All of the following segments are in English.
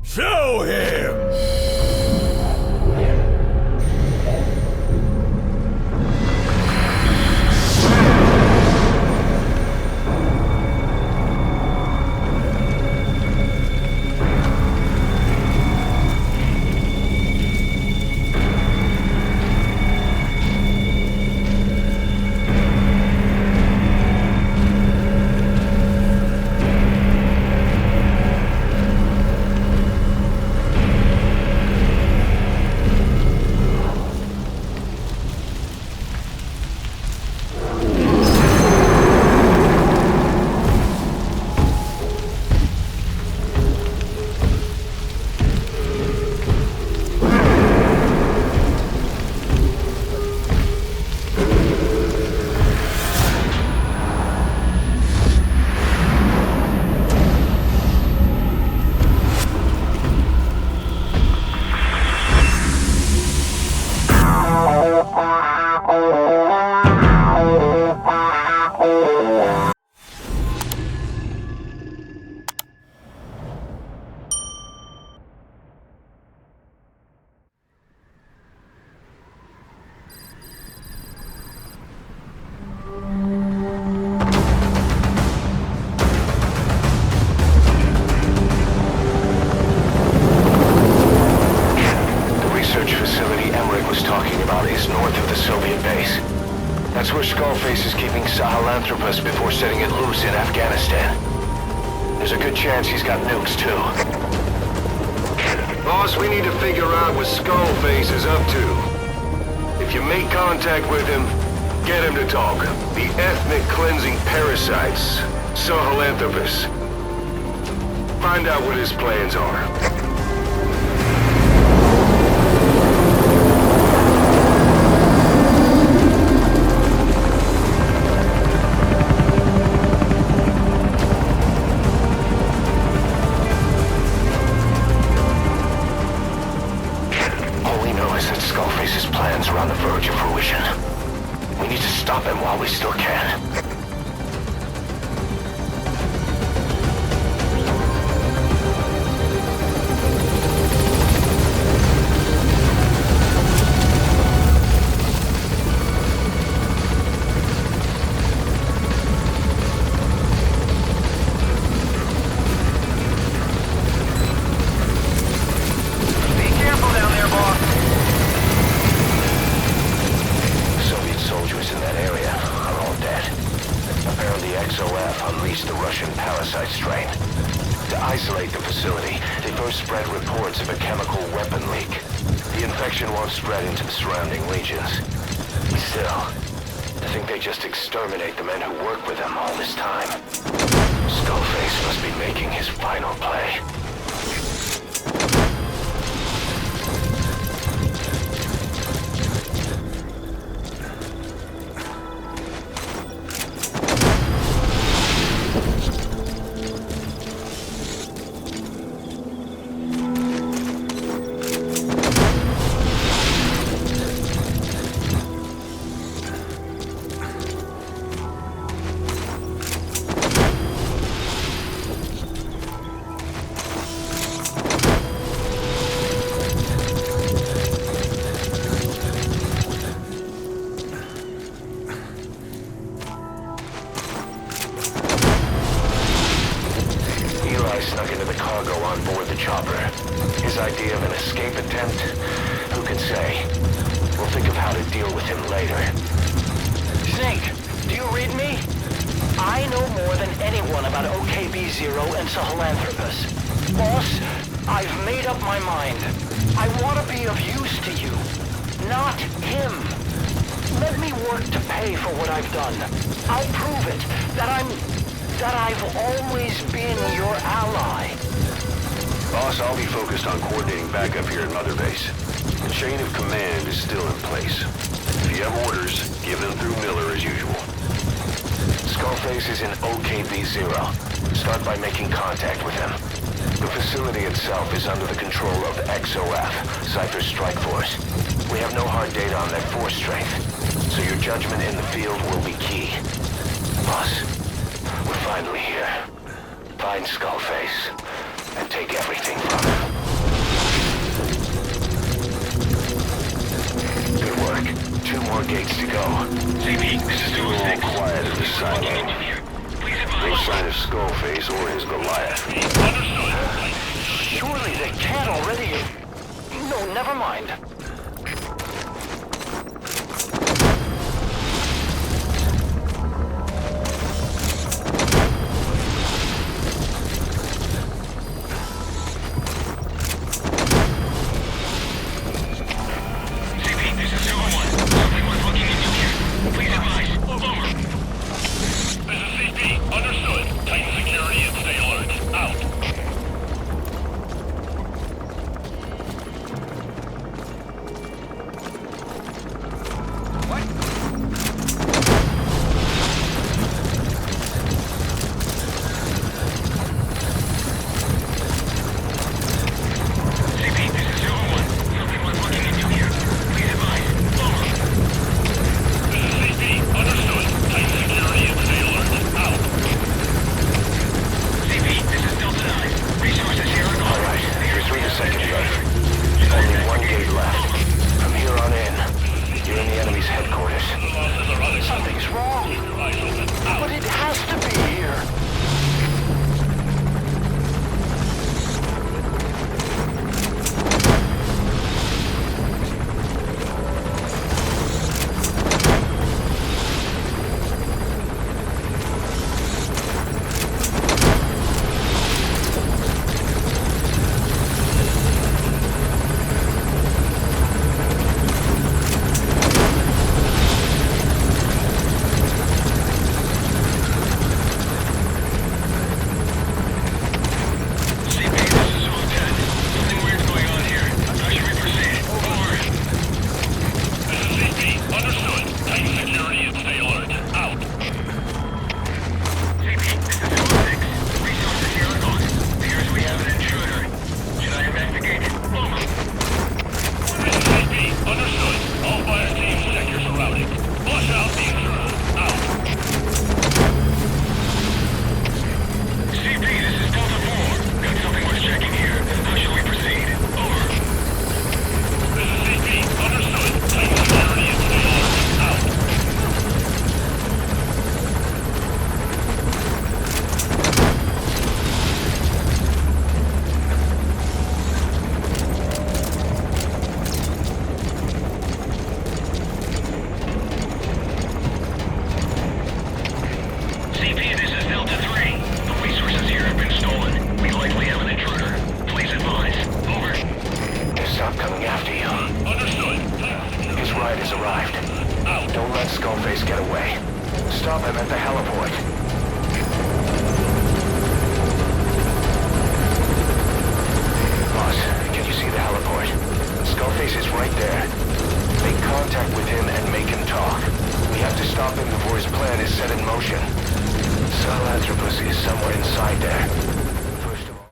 Show him! Before setting it loose in Afghanistan. There's a good chance he's got nukes, too. Boss, we need to figure out what Skullface is up to. If you make contact with him, get him to talk. The ethnic cleansing parasites, Sahelanthropus. Find out what his plans are. Stop him while we still can. Spread into the surrounding legions. Still, I think they just exterminate the men who work with them all this time. Skullface must be making his final play. Snuck into the cargo on board the chopper. His idea of an escape attempt? Who can say? We'll think of how to deal with him later. Snake, do you read me? I know more than anyone about OKB-0 and Sahelanthropus. Boss, I've made up my mind. I want to be of use to you, not him. Let me work to pay for what I've done. I'll prove it, that I've always been your ally. Boss, I'll be focused on coordinating backup here at Mother Base. The chain of command is still in place. If you have orders, give them through Miller as usual. Skullface is in OKB-0. Start by making contact with him. The facility itself is under the control of XOF, Cypher's strike force. We have no hard data on their force strength, so your judgment in the field will be key. Boss, we're finally here. Find Skullface, and take everything from him. go. CP, this is Still all quiet at the silo. Please No advise. sign of Skullface or his Goliath. Understood. Surely they can't already... No, never mind. CP, this is Silver One. Something was looking into here. Please advise. Over. This is CP. Understood. Tighten security and stay alert. Out. CP, this is Silver One. Something was looking into here. Please advise. Over. This is CP. Understood. Tighten security and stay alert. Out. CP, this is Delta 9. Resources here are gone. Alright, you're through the second gate. Only one gate left. From here on in, you're in the enemy's headquarters. Something's wrong. But it has to be here. CP, this is Lieutenant. Something weird's going on here. How should we proceed? Over. This is CP. Understood. Tighten security and stay alert. Out. CP, this is Silver 6. Resources here are gone. Appears we have an intruder. Should I investigate? Over. This is CP. Understood. All fire teams check your surroundings. Flush out the intruder. Out. CP, this is Delta 4. Got something worth checking here. How shall we proceed? Over. This is CP. Understood. Tighten security and stay alert. Out. CP, this is Delta 3. The resources here have been stolen. We likely have an intruder. Please advise. Over. Stop coming after you. Understood. His ride has arrived. Out. Don't let Skullface get away. Stop him at the heliport. Boss, can you see the heliport? Skullface is right there. Make contact with him and make him talk. We have to stop him before his plan is set in motion. Sahelanthropus is somewhere inside there. First of all...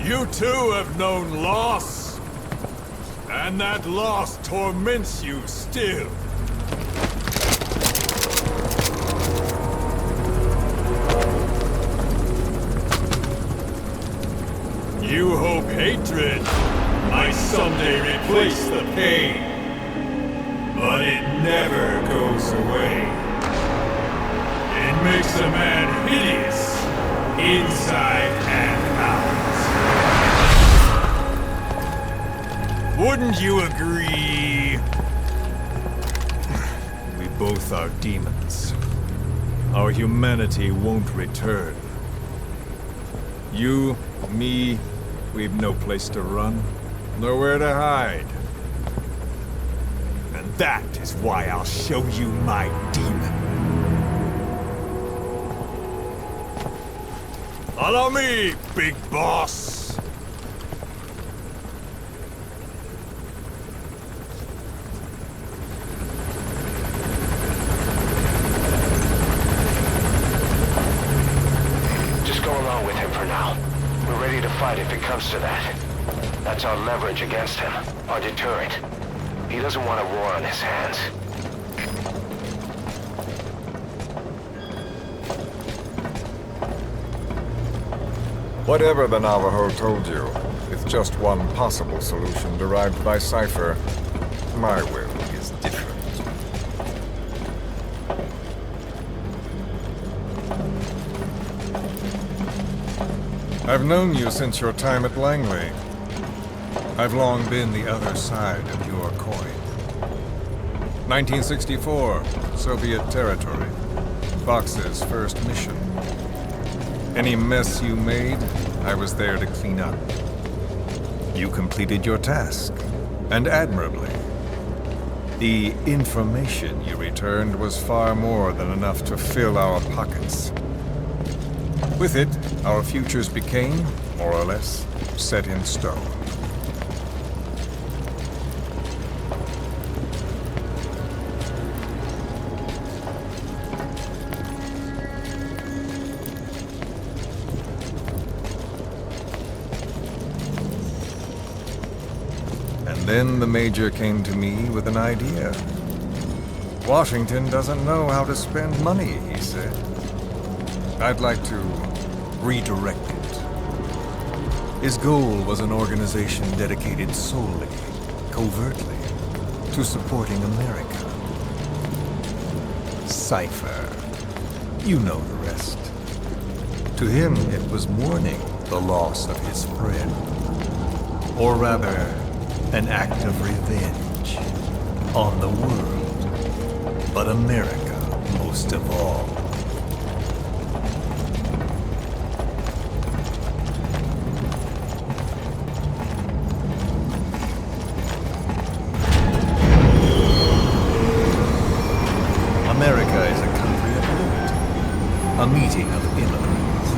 You too have known loss, and that loss torments you still. You hope hatred might someday replace the pain, but it never goes away. It makes a man hideous, inside and out. Wouldn't you agree? We both are demons. Our humanity won't return. You, me, we've no place to run, nowhere to hide. And that is why I'll show you my demon. Follow me, big boss! side if it comes to that. That's our leverage against him, our deterrent. He doesn't want a war on his hands. Whatever the Navajo told you, it's just one possible solution derived by Cypher. My will is different. I've known you since your time at Langley. I've long been the other side of your coin. 1964, Soviet territory. Fox's first mission. Any mess you made, I was there to clean up. You completed your task, and admirably. The information you returned was far more than enough to fill our pockets. With it, our futures became, more or less, set in stone. And then the Major came to me with an idea. Washington doesn't know how to spend money, he said. I'd like to redirect it. His goal was an organization dedicated solely, covertly, to supporting America. Cypher. You know the rest. To him, it was mourning the loss of his friend. Or rather, an act of revenge on the world, but America most of all. America is a country of liberty, a meeting of immigrants.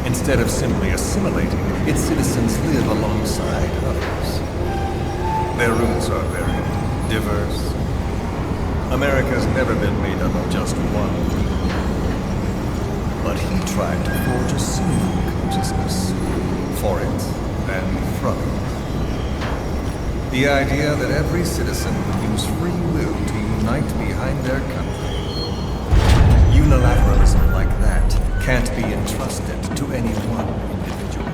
Instead of simply assimilating, its citizens live alongside others. Their roots are very diverse. America's never been made up of just one group. But he tried to forge a single consciousness for it and from it. The idea that every citizen would use free will to unite behind their country. Unilateralism like that can't be entrusted to any one individual.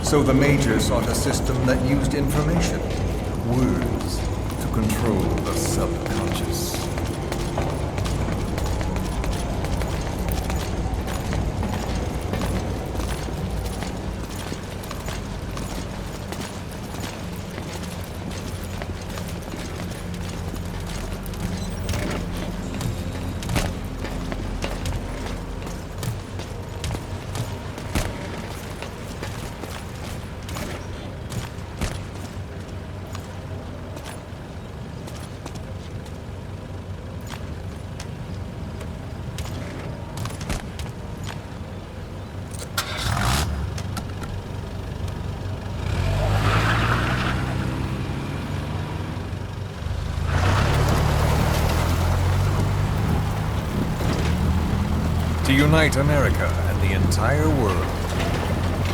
So the Major sought a system that used information, words, to control the subconscious. To unite America and the entire world.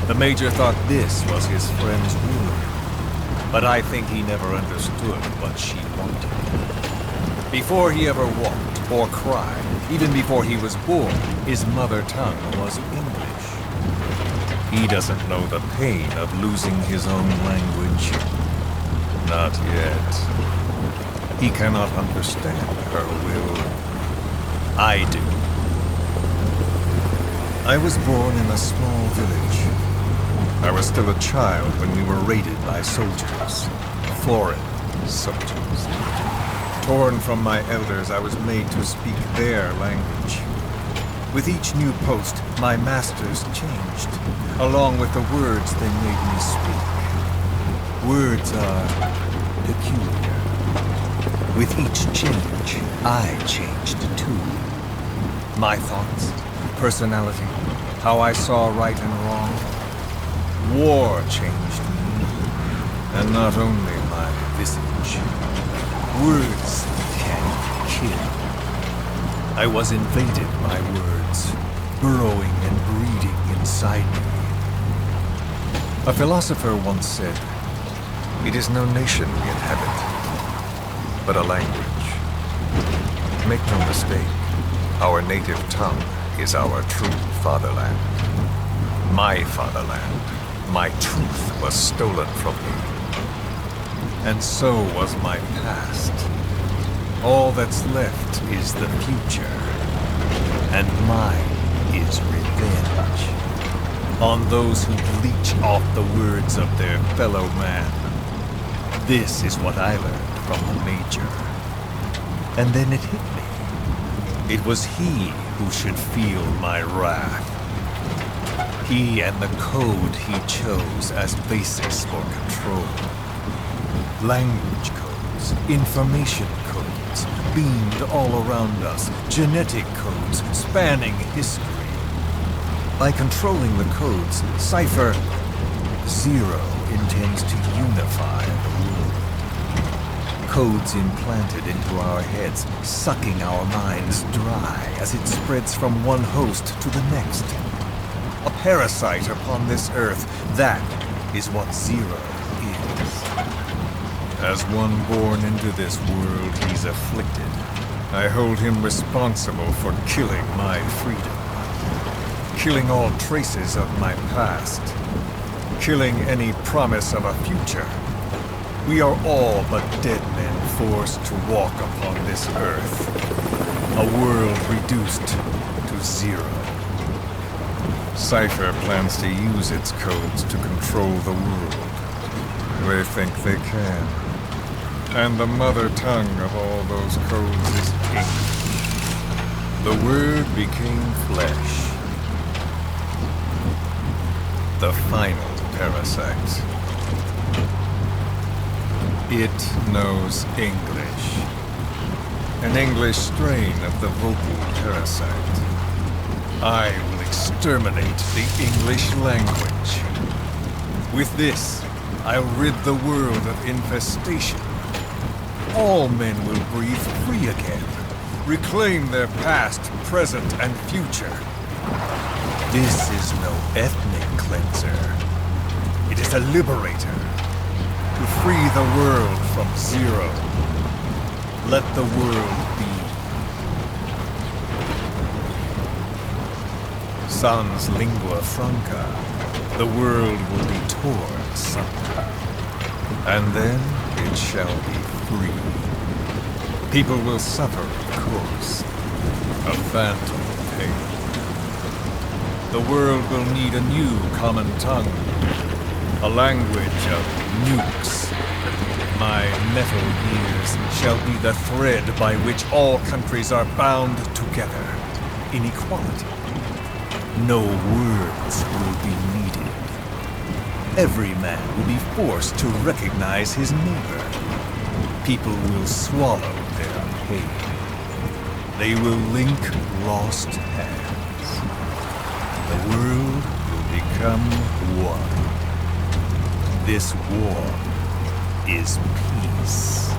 The Major thought this was his friend's will, but I think he never understood what she wanted. Before he ever walked or cried, even before he was born, his mother tongue was English. He doesn't know the pain of losing his own language. Not yet. He cannot understand her will. I do. I was born in a small village. I was still a child when we were raided by soldiers. Foreign soldiers. Torn from my elders, I was made to speak their language. With each new post, my masters changed, along with the words they made me speak. Words are peculiar. With each change, I changed too. My thoughts, personality, how I saw right and wrong. War changed me, and not only my visage. Words can kill. I was invaded by words, burrowing and breeding inside me. A philosopher once said, "It is no nation we inhabit, but a language." Make no mistake, our native tongue is our true fatherland. My fatherland, my truth was stolen from me. And so was my past. All that's left is the future. And mine is revenge. On those who bleach off the words of their fellow man. This is what I learned from the Major. And then it hit me. It was he who should feel my wrath. He and the code he chose as basis for control. Language codes, information codes, beamed all around us, genetic codes spanning history. By controlling the codes, Cypher Zero intends to unify the world. Codes implanted into our heads, sucking our minds dry as it spreads from one host to the next. A parasite upon this earth, that is what Zero is. As one born into this world, he's afflicted. I hold him responsible for killing my freedom. Killing all traces of my past. Killing any promise of a future. We are all but dead men forced to walk upon this earth. A world reduced to zero. Cypher plans to use its codes to control the world. They think they can. And the mother tongue of all those codes is English. The Word became flesh. The final parasite. It knows English. An English strain of the vocal parasite. I will exterminate the English language. With this, I'll rid the world of infestation. All men will breathe free again, reclaim their past, present, and future. This is no ethnic cleanser. It is a liberator. To free the world from Zero. Let the world be. Sans lingua franca, the world will be torn asunder. And then it shall be free. People will suffer, of course. A phantom pain. The world will need a new common tongue. A language of nukes. My metal ears shall be the thread by which all countries are bound together in equality. No words will be needed. Every man will be forced to recognize his neighbor. People will swallow their pain. They will link lost hands. The world will become one. This war is peace.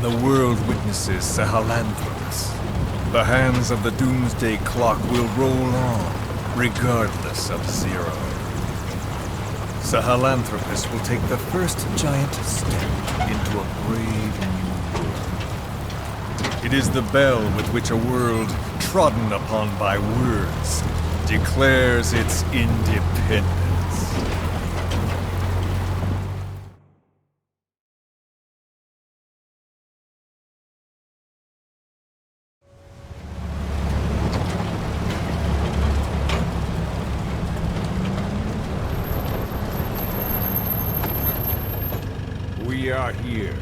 and the world witnesses Sahelanthropus. The hands of the doomsday clock will roll on, regardless of zero. Sahelanthropus will take the first giant step into a brave new world. It is the bell with which a world trodden upon by words declares its independence. We are here.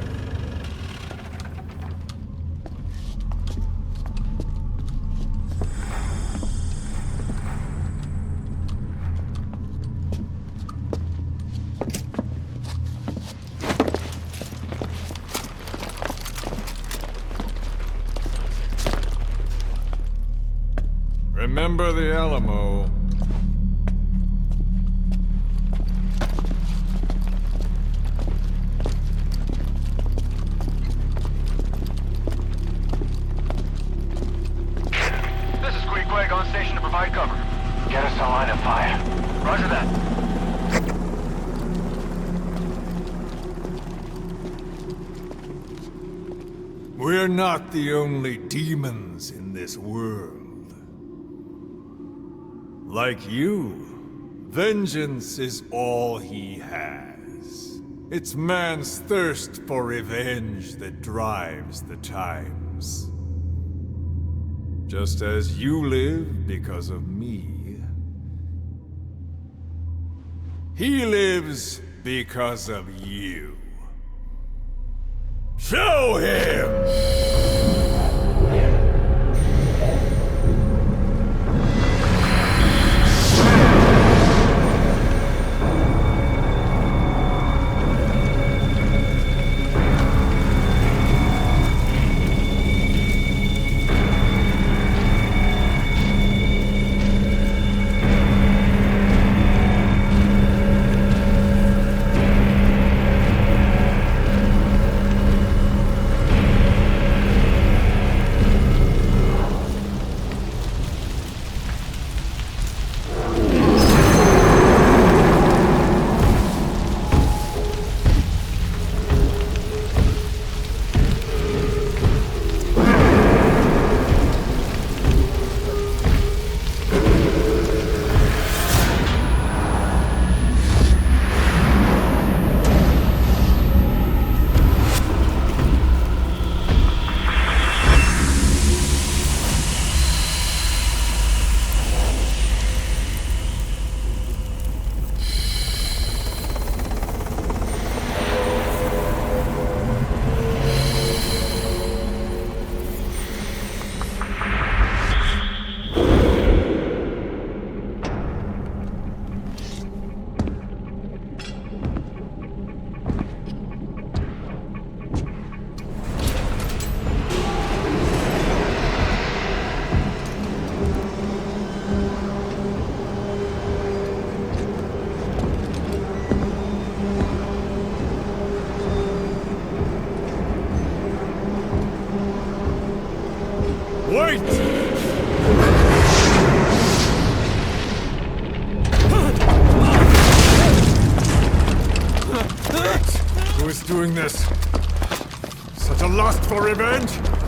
Remember the Alamo. On station to provide cover. Get us a line of fire. Roger that. We're not the only demons in this world. Like you, vengeance is all he has. It's man's thirst for revenge that drives the times. Just as you live because of me, he lives because of you. Show him! Wait! Who is doing this? Such a lust for revenge?